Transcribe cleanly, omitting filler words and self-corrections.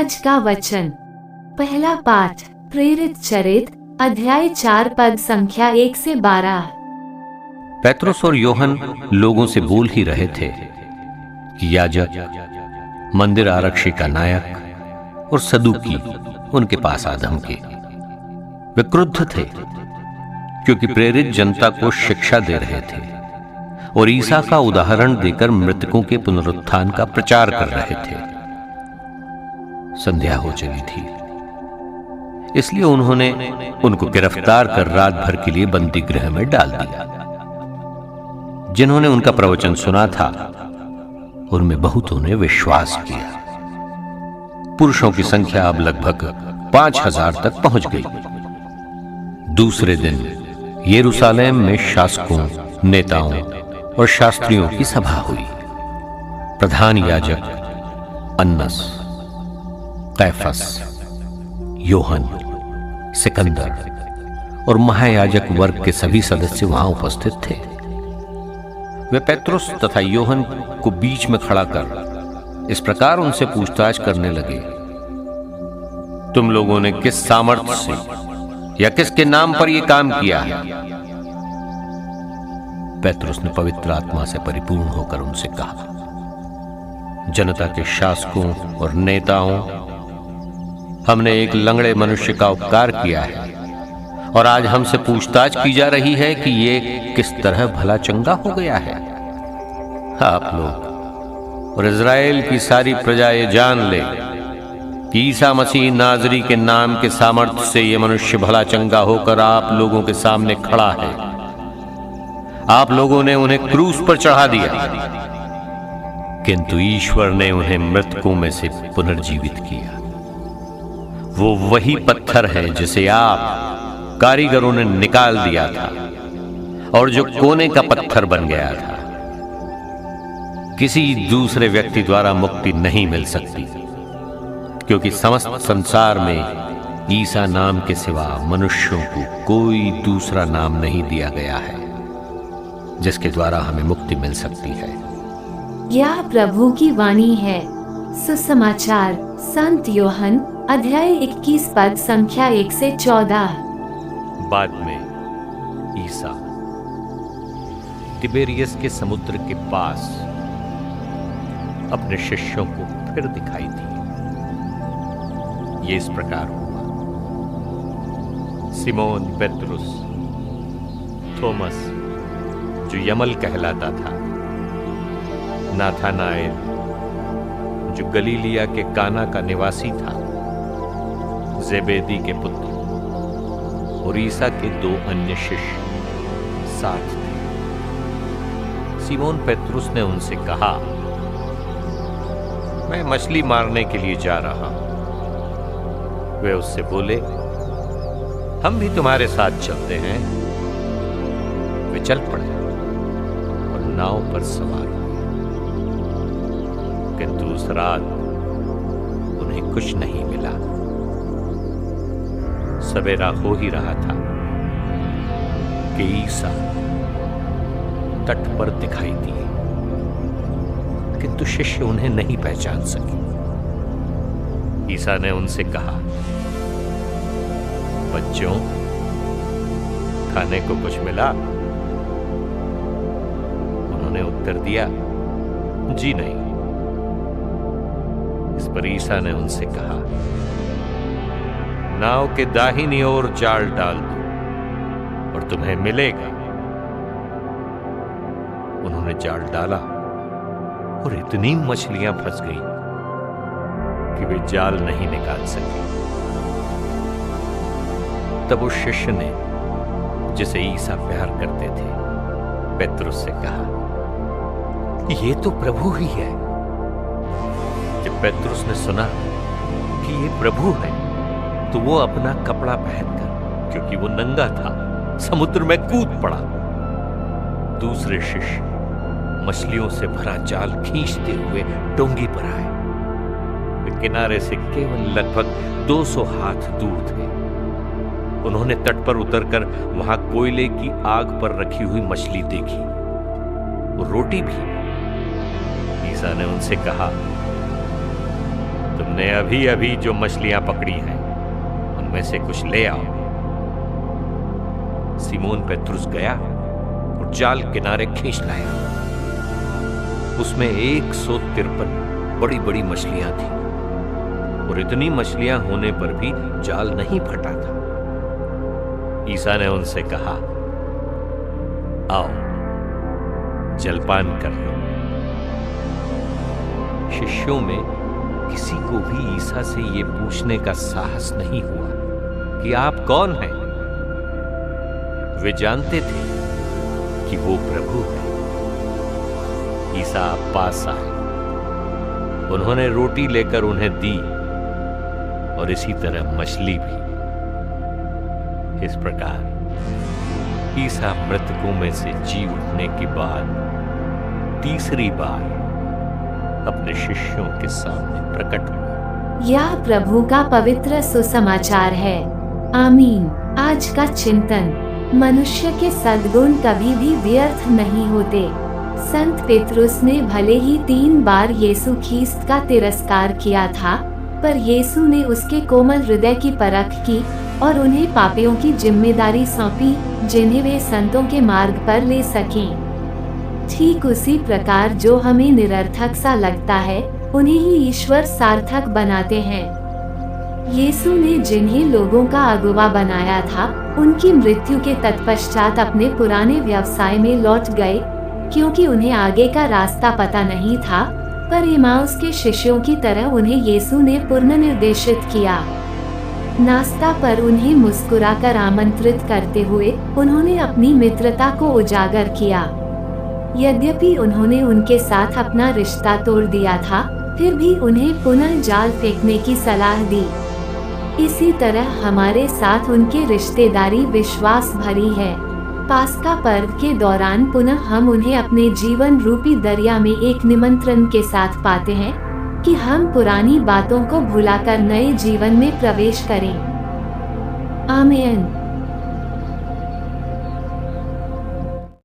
आज का वचन। पहला पाठ प्रेरित चरित्र अध्याय 4 पद संख्या 1 से 12। पेत्रुस और योहन लोगों से बोल ही रहे थे कि याजक, मंदिर आरक्षी का नायक और सदूकी उनके पास आ धमके। वे क्रुद्ध थे क्योंकि प्रेरित जनता को शिक्षा दे रहे थे और ईसा का उदाहरण देकर मृतकों के पुनरुत्थान का प्रचार कर रहे थे। संध्या हो चली थी, इसलिए उन्होंने उनको गिरफ्तार कर रात भर के लिए बंदी गृह में डाल दिया। जिन्होंने उनका प्रवचन सुना था उनमें बहुतों ने विश्वास किया। पुरुषों की संख्या अब लगभग 5000 तक पहुंच गई। दूसरे दिन यरूशलेम में शासकों, नेताओं और शास्त्रियों की सभा हुई। प्रधान याजक अन्नस, कैफस, योहन, सिकंदर और महायाजक वर्ग के सभी सदस्य वहां उपस्थित थे। वे पेत्रुस तथा योहन को बीच में खड़ा कर इस प्रकार उनसे पूछताछ करने लगे, तुम लोगों ने किस सामर्थ्य से या किसके नाम पर यह काम किया है? पेत्रुस ने पवित्र आत्मा से परिपूर्ण होकर उनसे कहा, जनता के शासकों और नेताओं, हमने एक लंगड़े मनुष्य का उपकार किया है और आज हमसे पूछताछ की जा रही है कि ये किस तरह भला चंगा हो गया है। आप लोग और इज़राइल की सारी प्रजा ये जान ले कि ईसा मसीह नाज़री के नाम के सामर्थ्य से ये मनुष्य भला चंगा होकर आप लोगों के सामने खड़ा है। आप लोगों ने उन्हें क्रूस पर चढ़ा दिया, किंतु ईश्वर ने उन्हें मृतकों में से पुनर्जीवित किया। वो वही पत्थर है जिसे आप कारीगरों ने निकाल दिया था और जो कोने का पत्थर बन गया था। किसी दूसरे व्यक्ति द्वारा मुक्ति नहीं मिल सकती, क्योंकि समस्त संसार में ईसा नाम के सिवा मनुष्यों को कोई दूसरा नाम नहीं दिया गया है जिसके द्वारा हमें मुक्ति मिल सकती है। यह प्रभु की वाणी है। सुसमाचार संत योहन अध्याय 21 पद संख्या 1 से 14। बाद में ईसा तिबेरियस के समुद्र के पास अपने शिष्यों को फिर दिखाई दी। ये इस प्रकार हुआ, सिमोन पेत्रुस, थोमस जो यमल कहलाता था, नाथानाएल जो गलीलिया के काना का निवासी था, ज़ेबेदी के पुत्र और ईसा के 2 अन्य शिष्य साथ थे। सिमोन पेत्रुस ने उनसे कहा, मैं मछली मारने के लिए जा रहा हूं। वे उससे बोले, हम भी तुम्हारे साथ चलते हैं। वे चल पड़े और नाव पर सवार हुए, किंतु उस रात उन्हें कुछ नहीं मिला। सवेरा हो ही रहा था कि ईसा तट पर दिखाई दिए, किंतु शिष्य उन्हें नहीं पहचान सके। ईसा ने उनसे कहा, बच्चों, खाने को कुछ मिला? उन्होंने उत्तर दिया, जी नहीं। इस पर ईसा ने उनसे कहा, नाव के दाहिनी ओर जाल डाल दो और तुम्हें मिलेगा। उन्होंने जाल डाला और इतनी मछलियां फंस गई कि वे जाल नहीं निकाल सके। तब उस शिष्य ने, जिसे ईसा प्यार करते थे, पेत्रुस से कहा, ये तो प्रभु ही है। जब पेत्रुस ने सुना कि ये प्रभु है, तो वो अपना कपड़ा पहनकर, क्योंकि वो नंगा था, समुद्र में कूद पड़ा। दूसरे शिष्य मछलियों से भरा जाल खींचते हुए डोंगी पर आए। वे किनारे से केवल लगभग 200 हाथ दूर थे। उन्होंने तट पर उतरकर वहां कोयले की आग पर रखी हुई मछली देखी और रोटी भी। ईसा ने उनसे कहा, तुमने अभी अभी जो मछलियां पकड़ी हैं उनमें से कुछ ले आओ। सिमोन पेत्रुस गया और जाल किनारे खींच लाया। उसमें 153 बड़ी बड़ी मछलियां थी और इतनी मछलियां होने पर भी जाल नहीं फटा था। ईसा ने उनसे कहा, आओ जलपान कर लो। शिष्यों में किसी को भी ईसा से यह पूछने का साहस नहीं हुआ कि आप कौन हैं। वे जानते थे कि वो प्रभु है। ईसा पास आए, उन्होंने रोटी लेकर उन्हें दी और इसी तरह मछली भी। इस प्रकार ईसा मृतकों में से जी उठने के बाद तीसरी बार अपने शिष्यों के सामने प्रकट हुआ। यह प्रभु का पवित्र सुसमाचार है। आमीन। आज का चिंतन, मनुष्य के सद्गुण कभी भी व्यर्थ नहीं होते। संत पेत्रुस ने भले ही 3 बार यीशु ख्रीस्त का तिरस्कार किया था, पर यीशु ने उसके कोमल हृदय की परख की और उन्हें पापियों की जिम्मेदारी सौंपी जिन्हें वे संतों के मार्ग पर ले सकें। ठीक उसी प्रकार जो हमें निरर्थक सा लगता है, उन्हें ही ईश्वर सार्थक बनाते हैं। यीशु ने जिन्हें लोगों का अगुवा बनाया था, उनकी मृत्यु के तत्पश्चात अपने पुराने व्यवसाय में लौट गए, क्योंकि उन्हें आगे का रास्ता पता नहीं था। पर इमाउस के शिष्यों की तरह उन्हें यीशु ने पुनर्निर्देशित किया। नाश्ता पर उन्हें मुस्कुराकर आमंत्रित करते हुए उन्होंने अपनी मित्रता को उजागर किया। यद्यपि उन्होंने उनके साथ अपना रिश्ता तोड़ दिया था, फिर भी उन्हें पुनः जाल फेंकने की सलाह दी। इसी तरह हमारे साथ उनकी रिश्तेदारी विश्वास भरी है। पास्का पर्व के दौरान पुनः हम उन्हें अपने जीवन रूपी दरिया में एक निमंत्रण के साथ पाते हैं कि हम पुरानी बातों को भुलाकर नए जीवन में प्रवेश करें। आमीन।